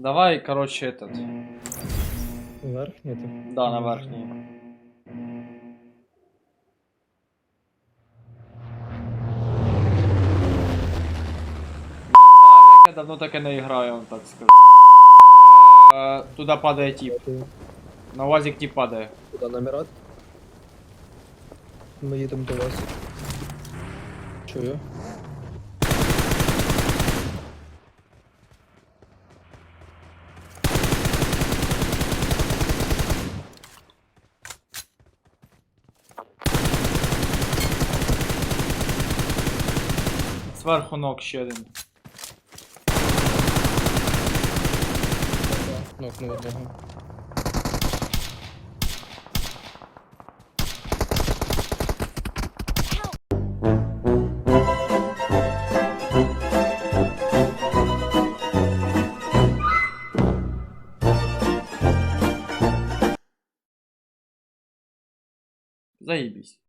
Давай, короче, этот. Верхній там? Да, на верхній. Ебать, як я давно таке не граю, вам так скажу. Туда падає тип. На УАЗик тип падає. Куди намирати? Ми їдемо до вас. Чую. Зверху ног ще один. Нокнув одного. Заебись.